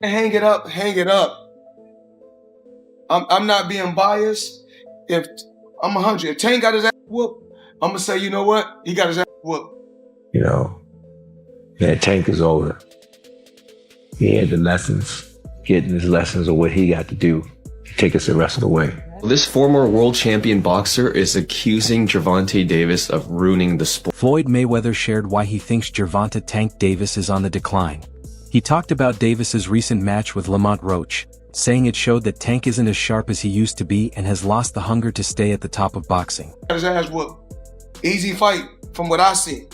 Hang it up, hang it up. I'm not being biased. If I'm 100, if Tank got his ass whooped, I'm gonna say, you know what? He got his ass whooped. You know, that Tank is over. He had the lessons, getting his lessons of what he got to do to take us the rest of the way. This former world champion boxer is accusing Gervonta Davis of ruining the sport. Floyd Mayweather shared why he thinks Gervonta "Tank" Davis is on the decline. He talked about Davis's recent match with Roach, saying it showed that Tank isn't as sharp as he used to be and has lost the hunger to stay at the top of boxing. Got his ass whooped. Easy fight from what I see.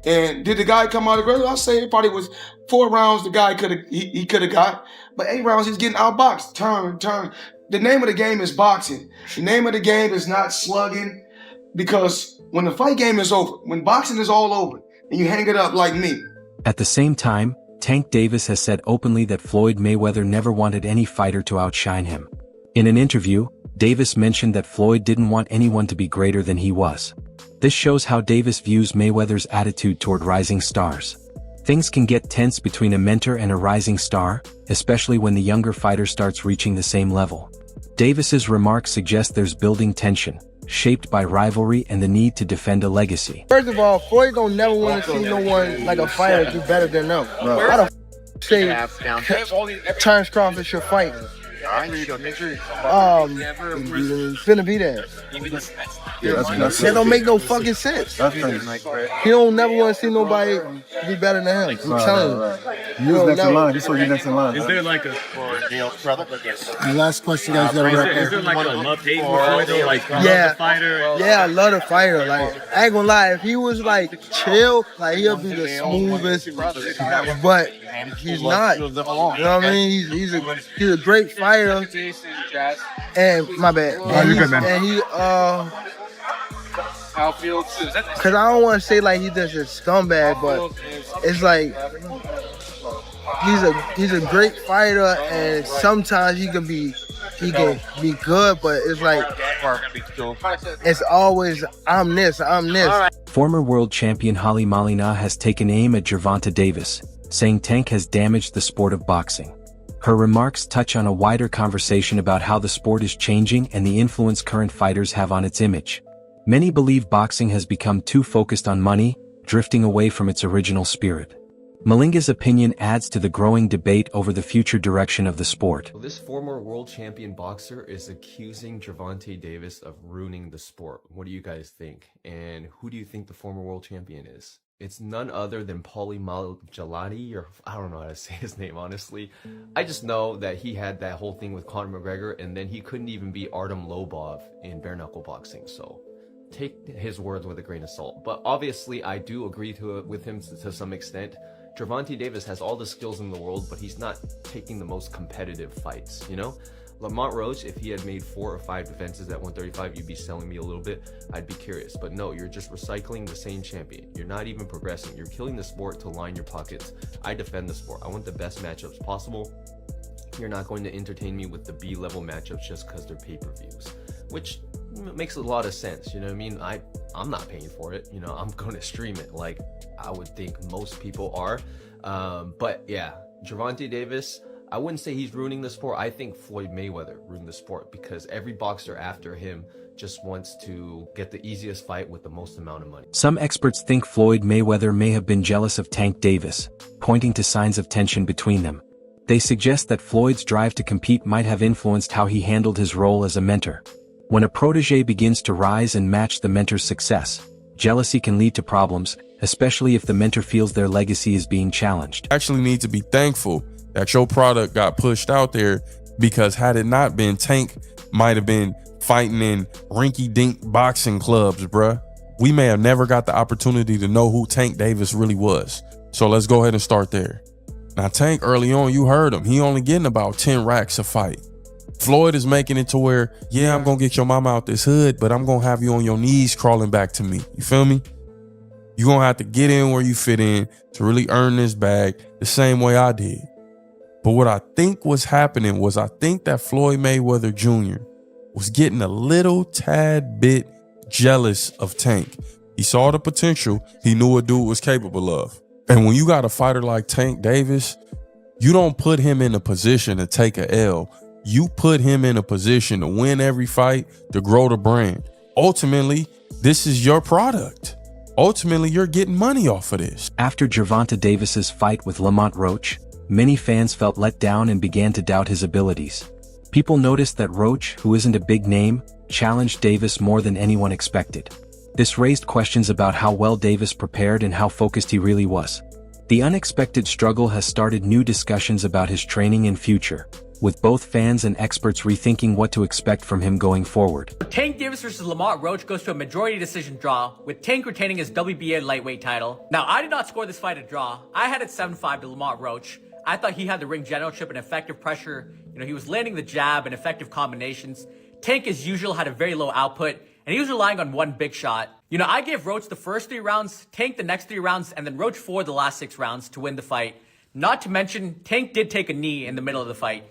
And did the guy come out aggressive? I say it probably was 4 rounds the guy he could have got, but 8 rounds he's getting outboxed. Turn. The name of the game is boxing. The name of the game is not slugging, because when the fight game is over, when boxing is all over, and you hang it up like me. At the same time, Tank Davis has said openly that Floyd Mayweather never wanted any fighter to outshine him. In an interview, Davis mentioned that Floyd didn't want anyone to be greater than he was. This shows how Davis views Mayweather's attitude toward rising stars. Things can get tense between a mentor and a rising star, especially when the younger fighter starts reaching the same level. Davis's remarks suggest there's building tension, shaped by rivalry and the need to defend a legacy. First of all, Floyd don't never want to see no one like a fighter do better than them. How the say Terrence Crawford should fight? Finna be there. That don't make no fucking sense. He don't never want to see nobody be better than him. I'm telling you. You next in line. This one you next in line. Is there like a The last question, guys. is there like a love-hate for Floyd though? Like you love the fighter? Yeah, I love the fighder. Like, I ain't gonna lie, if he was like chill, like he'll be the smoothest. But he's not. You know what I mean? He's a great fighter. And my bad. And he cause I don't want to say like he's just a scumbag, but it's like he's a great fighter, and sometimes he can be good, but it's like it's always I'm this. Former world champion Holly Molina has taken aim at Gervonta Davis, saying Tank has damaged the sport of boxing. Her remarks touch on a wider conversation about how the sport is changing and the influence current fighters have on its image. Many believe boxing has become too focused on money, drifting away from its original spirit. Malinga's opinion adds to the growing debate over the future direction of the sport. This former world champion boxer is accusing Gervonta Davis of ruining the sport. What do you guys think? And who do you think the former world champion is? It's none other than Paulie Malignaggi, or I don't know how to say his name, honestly. I just know that he had that whole thing with Conor McGregor, and then he couldn't even beat Artem Lobov in bare knuckle boxing, so take his words with a grain of salt. But obviously, I do agree with him to some extent. Gervonta Davis has all the skills in the world, but he's not taking the most competitive fights, you know? Roach, if he had made 4 or 5 defenses at 135, you'd be selling me a little bit. I'd be curious. But no, you're just recycling the same champion. You're not even progressing. You're killing the sport to line your pockets. I defend the sport. I want the best matchups possible. You're not going to entertain me with the B-level matchups just because they're pay-per-views, which makes a lot of sense. You know what I mean? I'm not paying for it. You know, I'm going to stream it like I would think most people are. But yeah, Gervonta Davis, I wouldn't say he's ruining the sport. I think Floyd Mayweather ruined the sport because every boxer after him just wants to get the easiest fight with the most amount of money. Some experts think Floyd Mayweather may have been jealous of Tank Davis, pointing to signs of tension between them. They suggest that Floyd's drive to compete might have influenced how he handled his role as a mentor. When a protege begins to rise and match the mentor's success, jealousy can lead to problems, especially if the mentor feels their legacy is being challenged. Actually need to be thankful that your product got pushed out there, because had it not been, Tank might have been fighting in rinky-dink boxing clubs, bruh. We may have never got the opportunity to know who Tank Davis really was. So let's go ahead and start there. Now, Tank, early on, you heard him. He only getting about 10 racks a fight. Floyd is making it to where, yeah, I'm going to get your mama out this hood, but I'm going to have you on your knees crawling back to me. You feel me? You're going to have to get in where you fit in to really earn this bag the same way I did. But what I think was happening was I think that Floyd Mayweather Jr. was getting a little tad bit jealous of Tank. He saw the potential. He knew what dude was capable of. And when you got a fighter like Tank Davis, You don't put him in a position to take a L. You put him in a position to win every fight, to grow the brand. Ultimately, this is your product. Ultimately, you're getting money off of this. After Gervonta Davis's fight with Lamont Roach, many fans felt let down and began to doubt his abilities. People noticed that Roach, who isn't a big name, challenged Davis more than anyone expected. This raised questions about how well Davis prepared and how focused he really was. The unexpected struggle has started new discussions about his training and future, with both fans and experts rethinking what to expect from him going forward. Tank Davis versus Lamont Roach goes to a majority decision draw, with Tank retaining his WBA lightweight title. Now, I did not score this fight a draw. I had it 7-5 to Lamont Roach. I thought he had the ring generalship and effective pressure. He was landing the jab and effective combinations. Tank, as usual, had a very low output, and he was relying on one big shot. I gave Roach the first 3 rounds, Tank the next 3 rounds, and then Roach 4 the last 6 rounds to win the fight. Not to mention, Tank did take a knee in the middle of the fight.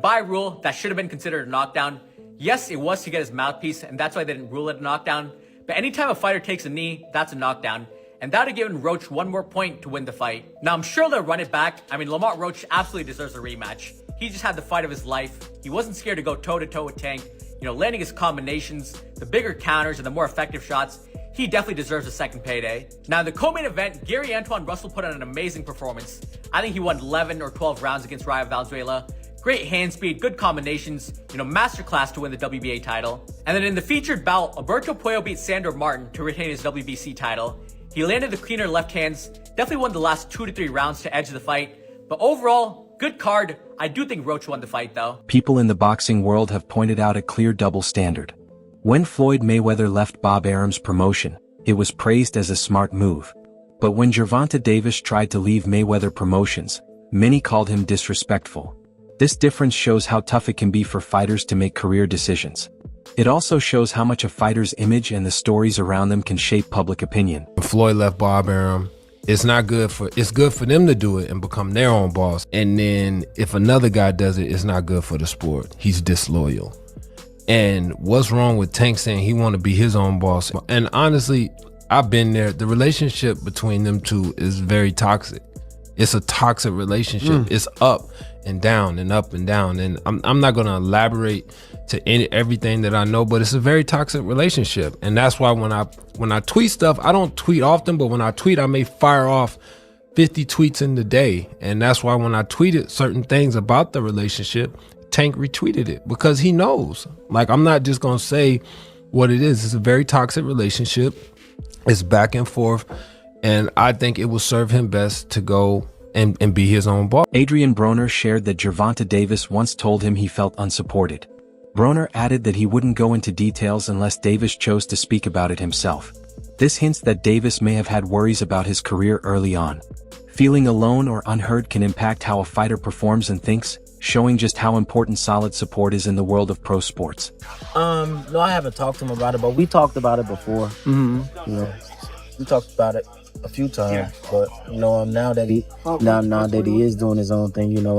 By rule, that should have been considered a knockdown. Yes, it was to get his mouthpiece, and that's why they didn't rule it a knockdown. But anytime a fighter takes a knee, that's a knockdown. And that would have given Roach 1 more point to win the fight. Now, I'm sure they'll run it back. Lamont Roach absolutely deserves a rematch. He just had the fight of his life. He wasn't scared to go toe-to-toe with Tank. Landing his combinations, the bigger counters, and the more effective shots. He definitely deserves a second payday. Now, in the co-main event, Gary Antoine Russell put on an amazing performance. I think he won 11 or 12 rounds against Ryan Valenzuela. Great hand speed, good combinations, masterclass to win the WBA title. And then in the featured bout, Alberto Puello beat Sandor Martin to retain his WBC title. He landed the cleaner left hands, definitely won the last 2 to 3 rounds to edge the fight. But overall, good card. I do think Roach won the fight though. People in the boxing world have pointed out a clear double standard. When Floyd Mayweather left Bob Arum's promotion, it was praised as a smart move. But when Gervonta Davis tried to leave Mayweather Promotions, many called him disrespectful. This difference shows how tough it can be for fighters to make career decisions. It also shows how much a fighter's image and the stories around them can shape public opinion. Floyd left Bob Arum. It's good for them to do it and become their own boss. And then if another guy does it, it's not good for the sport. He's disloyal. And what's wrong with Tank saying he want to be his own boss? And honestly, I've been there. The relationship between them two is very toxic. It's a toxic relationship. It's up and down and up and down. And I'm not going to elaborate to everything that I know, but it's a very toxic relationship. And that's why when I tweet stuff, I don't tweet often, but when I tweet, I may fire off 50 tweets in the day. And that's why when I tweeted certain things about the relationship, Tank retweeted it because he knows. Like, I'm not just going to say what it is. It's a very toxic relationship. It's back and forth. And I think it will serve him best to go and be his own boss. Adrien Broner shared that Gervonta Davis once told him he felt unsupported. Broner added that he wouldn't go into details unless Davis chose to speak about it himself. This hints that Davis may have had worries about his career early on. Feeling alone or unheard can impact how a fighter performs and thinks, showing just how important solid support is in the world of pro sports. No, I haven't talked to him about it, but we talked about it before. We talked about it a few times, but now that he is doing his own thing, I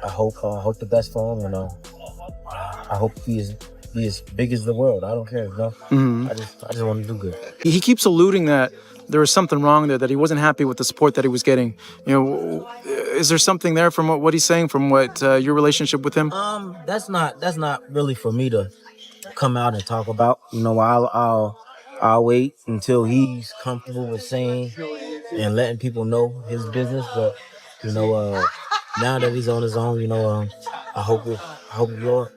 hope the best for him. I hope he is as big as the world. I don't care, I just want to do good. He keeps alluding that there was something wrong there, that he wasn't happy with the support that he was getting. Is there something there from what he's saying, from what your relationship with him? That's not really for me to come out and talk about. I'll wait until he's comfortable with saying and letting people know his business. But now that he's on his own, I hope it will.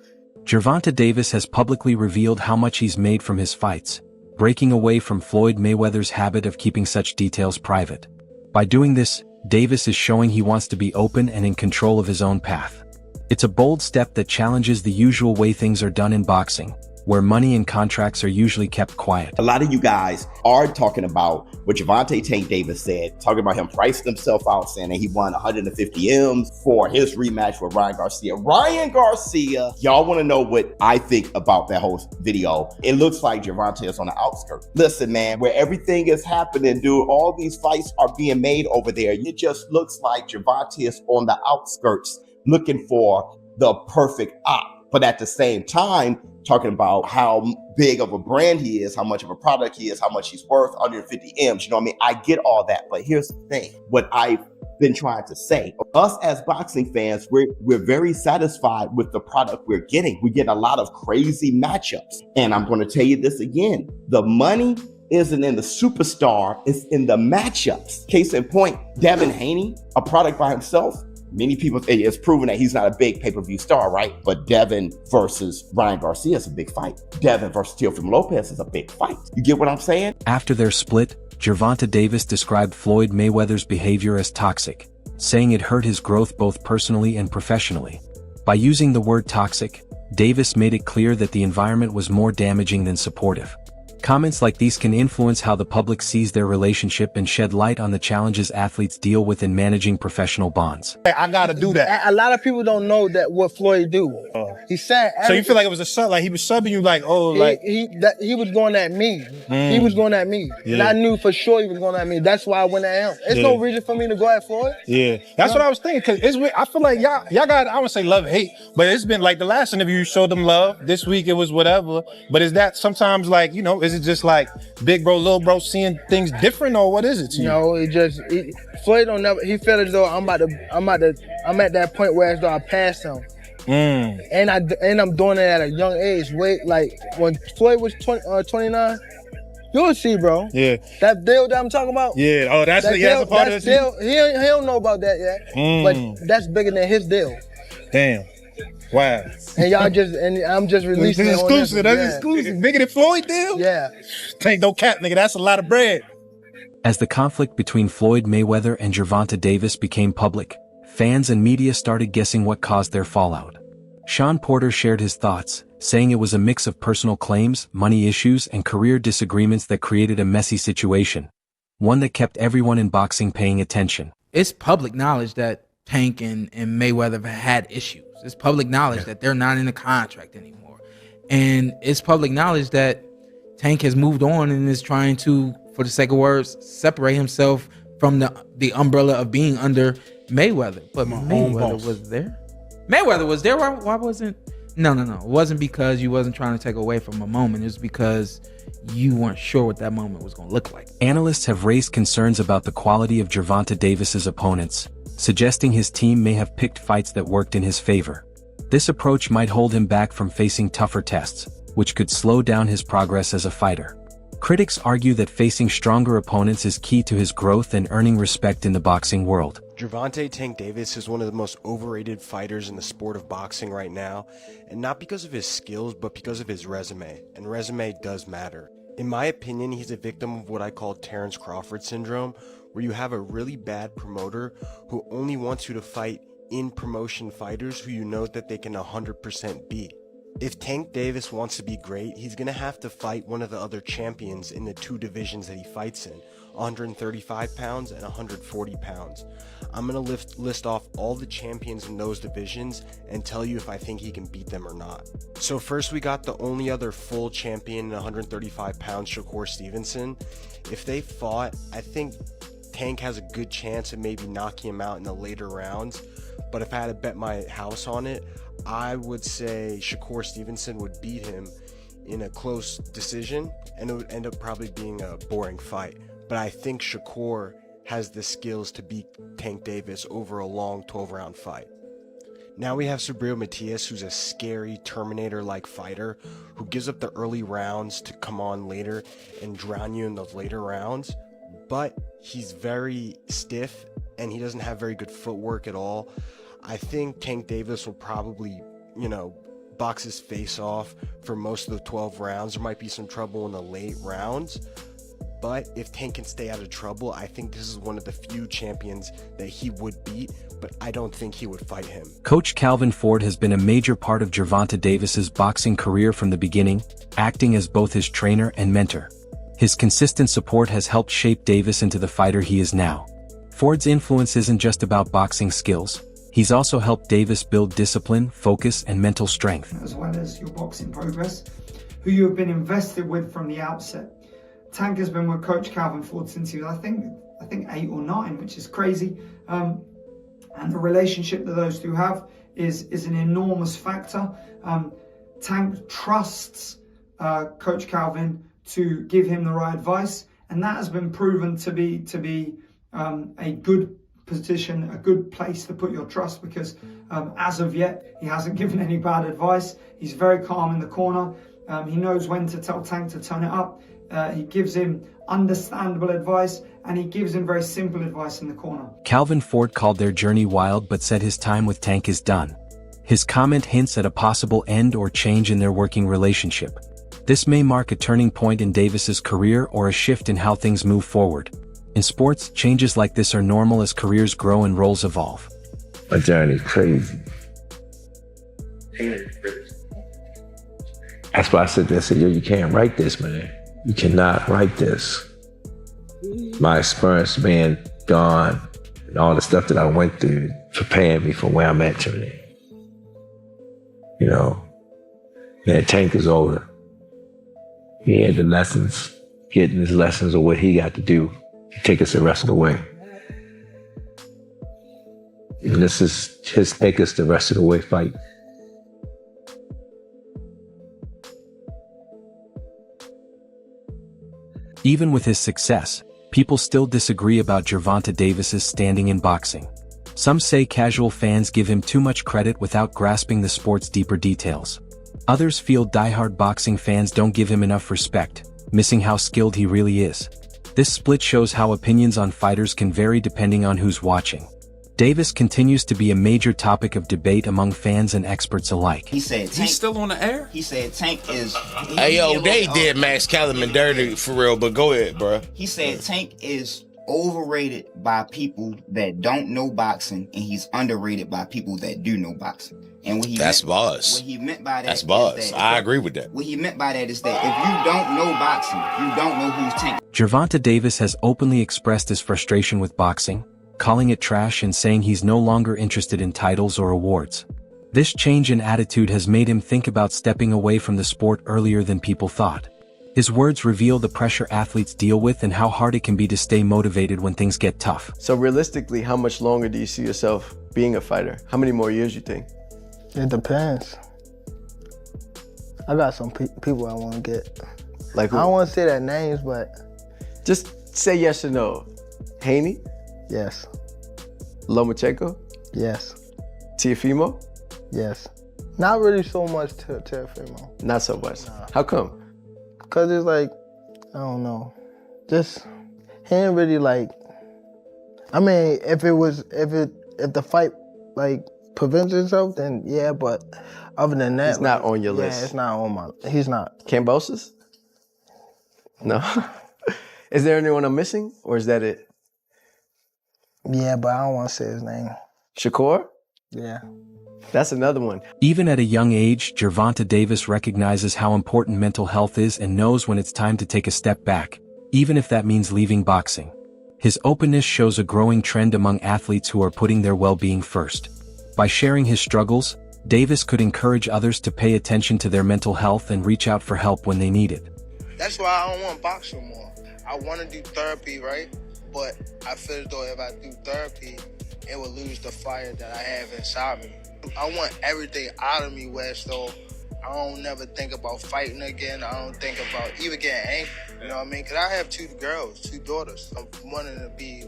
Gervonta Davis has publicly revealed how much he's made from his fights, breaking away from Floyd Mayweather's habit of keeping such details private. By doing this, Davis is showing he wants to be open and in control of his own path. It's a bold step that challenges the usual way things are done in boxing, where money and contracts are usually kept quiet. A lot of you guys are talking about what Gervonta Tank Davis said, talking about him pricing himself out, saying that he won 150 M's for his rematch with Ryan Garcia. Y'all want to know what I think about that whole video? It looks like Gervonta is on the outskirts. Listen, man, where everything is happening, dude, all these fights are being made over there. It just looks like Gervonta is on the outskirts looking for the perfect op. But at the same time, talking about how big of a brand he is, how much of a product he is, how much he's worth, 150 M's, I get all that. But here's the thing. What I than trying to say. Us as boxing fans, we're very satisfied with the product we're getting. We get a lot of crazy matchups. And I'm going to tell you this again. The money isn't in the superstar, it's in the matchups. Case in point, Devin Haney, a product by himself. Many people, it's proven that he's not a big pay-per-view star, right? But Devin versus Ryan Garcia is a big fight. Devin versus Teofimo Lopez is a big fight. You get what I'm saying? After their split, Gervonta Davis described Floyd Mayweather's behavior as toxic, saying it hurt his growth both personally and professionally. By using the word toxic, Davis made it clear that the environment was more damaging than supportive. Comments like these can influence how the public sees their relationship and shed light on the challenges athletes deal with in managing professional bonds. I gotta do that. A lot of people don't know that what Floyd do. He said. So you feel like it was a sub, like he was subbing you, like he was going at me. He was going at me, and I knew for sure he was going at me. That's why I went at him. There's no reason for me to go at Floyd. Yeah, that's what I was thinking. Cause I feel like y'all got, I wouldn't say love and hate, but it's been like the last interview you showed them love. This week it was whatever. But is that sometimes like, you know, is it just like big bro, little bro seeing things different, or what is it to you? No, Floyd don't never. He felt as though I'm at that point where as though I passed him. And I'm doing it at a young age. Wait, like when Floyd was 29, you'll see, bro. Yeah. That deal that I'm talking about. Yeah. Oh, that's a part of the deal. He don't know about that yet. But that's bigger than his deal. Damn. Wow. And I'm just releasing it. Exclusive. That's exclusive. Bigger than Floyd deal? Yeah. Ain't no cap, nigga. That's a lot of bread. As the conflict between Floyd Mayweather and Gervonta Davis became public, fans and media started guessing what caused their fallout. Sean Porter shared his thoughts, saying it was a mix of personal claims, money issues, and career disagreements that created a messy situation, one that kept everyone in boxing paying attention. It's public knowledge that Tank and Mayweather have had issues. It's public knowledge that they're not in a contract anymore. And it's public knowledge that Tank has moved on and is trying to, for the sake of words, separate himself from the umbrella of being under Mayweather. But Mayweather was there. Mayweather was there. Why wasn't? No. It wasn't because you wasn't trying to take away from a moment. It was because you weren't sure what that moment was going to look like. Analysts have raised concerns about the quality of Gervonta Davis's opponents, suggesting his team may have picked fights that worked in his favor. This approach might hold him back from facing tougher tests, which could slow down his progress as a fighter. Critics argue that facing stronger opponents is key to his growth and earning respect in the boxing world. Gervonta "Tank" Davis is one of the most overrated fighters in the sport of boxing right now, and not because of his skills, but because of his resume, and resume does matter. In my opinion, he's a victim of what I call Terrence Crawford syndrome, where you have a really bad promoter who only wants you to fight in promotion fighters who you know that they can 100% beat. If Tank Davis wants to be great, he's going to have to fight one of the other champions in the two divisions that he fights in, 135 pounds and 140 pounds. I'm going to list off all the champions in those divisions and tell you if I think he can beat them or not. So first we got the only other full champion in 135 pounds, Shakur Stevenson. If they fought, I think Tank has a good chance of maybe knocking him out in the later rounds. But if I had to bet my house on it, I would say Shakur Stevenson would beat him in a close decision, and it would end up probably being a boring fight. But I think Shakur has the skills to beat Tank Davis over a long 12-round fight. Now we have Subriel Matias, who's a scary Terminator-like fighter who gives up the early rounds to come on later and drown you in those later rounds. But he's very stiff, and he doesn't have very good footwork at all. I think Tank Davis will probably, box his face off for most of the 12 rounds. There might be some trouble in the late rounds. But if Tank can stay out of trouble, I think this is one of the few champions that he would beat, but I don't think he would fight him. Coach Calvin Ford has been a major part of Gervonta Davis's boxing career from the beginning, acting as both his trainer and mentor. His consistent support has helped shape Davis into the fighter he is now. Ford's influence isn't just about boxing skills. He's also helped Davis build discipline, focus, and mental strength. As well as your boxing progress, who you have been invested with from the outset. Tank has been with Coach Calvin Ford since he was, I think 8 or 9, which is crazy. And the relationship that those two have is an enormous factor. Tank trusts Coach Calvin to give him the right advice, and that has been proven to be a good position, a good place to put your trust, because as of yet, he hasn't given any bad advice. He's very calm in the corner. He knows when to tell Tank to turn it up. He gives him understandable advice, and he gives him very simple advice in the corner. Calvin Ford called their journey wild but said his time with Tank is done. His comment hints at a possible end or change in their working relationship. This may mark a turning point in Davis's career or a shift in how things move forward. In sports, changes like this are normal as careers grow and roles evolve. My journey's crazy. That's why I said this, yo, you can't write this, man. You cannot write this. My experience being gone and all the stuff that I went through preparing me for where I'm at today. You know, man, Tank is older. He had the lessons, getting his lessons of what he got to do to take us the rest of the way. And this is his take us the rest of the way fight. Even with his success, people still disagree about Gervonta Davis's standing in boxing. Some say casual fans give him too much credit without grasping the sport's deeper details. Others feel diehard boxing fans don't give him enough respect, missing how skilled he really is. This split shows how opinions on fighters can vary depending on who's watching. Davis continues to be a major topic of debate among fans and experts alike. He said Tank, he's still on the air? He said Tank is... Hey, yo, they did Max Kellerman dirty for real, but go ahead, bro. He said Tank is overrated by people that don't know boxing, and he's underrated by people that do know boxing. And what he That's buzz. What he meant by that That's buzz. is that... I agree with that. What he meant by that is that if you don't know boxing, you don't know who's Tank. Gervonta Davis has openly expressed his frustration with boxing, calling it trash and saying he's no longer interested in titles or awards. This change in attitude has made him think about stepping away from the sport earlier than people thought. His words reveal the pressure athletes deal with and how hard it can be to stay motivated when things get tough. So realistically, how much longer do you see yourself being a fighter? How many more years you think? It depends. I got some people I want to get. Like who? I don't want to say their names, but... Just say yes or no. Haney? Yes. Lomachenko? Yes. Teofimo? Yes. Not really so much Teofimo. Not so much. Nah. How come? Cause it's like, I don't know. Just he ain't really like. I mean, if the fight like prevents itself, then yeah. But other than that, it's not on your list. Yeah, it's not on my. He's not. Kambosos? No. Is there anyone I'm missing, or is that it? Yeah, but I don't want to say his name. Shakur? Yeah. That's another one. Even at a young age, Gervonta Davis recognizes how important mental health is and knows when it's time to take a step back, even if that means leaving boxing. His openness shows a growing trend among athletes who are putting their well-being first. By sharing his struggles, Davis could encourage others to pay attention to their mental health and reach out for help when they need it. That's why I don't want to box no more. I want to do therapy, right? But I feel as though if I do therapy, it will lose the fire that I have inside me. I want everything out of me, West, though. I don't never think about fighting again. I don't think about even getting angry, you know what I mean? Because I have two girls, two daughters. I'm wanting to be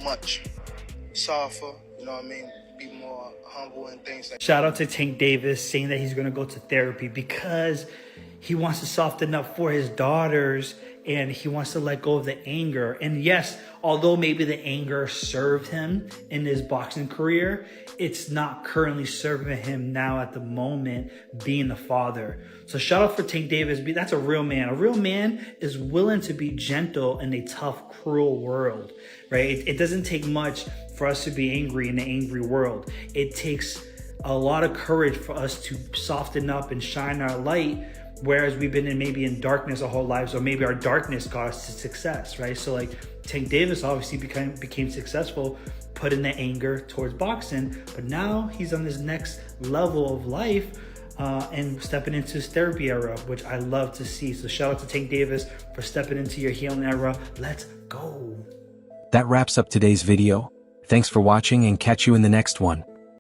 much softer, you know what I mean? Be more humble and things like that. Shout out to Tank Davis saying that he's going to go to therapy because he wants to soften up for his daughters and he wants to let go of the anger. And yes, although maybe the anger served him in his boxing career, it's not currently serving him now at the moment being the father. So shout out for Tank Davis. That's a real man. A real man is willing to be gentle in a tough, cruel world, right? It doesn't take much for us to be angry in the angry world. It takes a lot of courage for us to soften up and shine our light, whereas we've been maybe in darkness our whole lives, or maybe our darkness got us to success, right? So like Tank Davis obviously became successful, put in the anger towards boxing, but now he's on this next level of life and stepping into his therapy era, which I love to see. So shout out to Tank Davis for stepping into your healing era. Let's go. That wraps up today's video. Thanks for watching and catch you in the next one.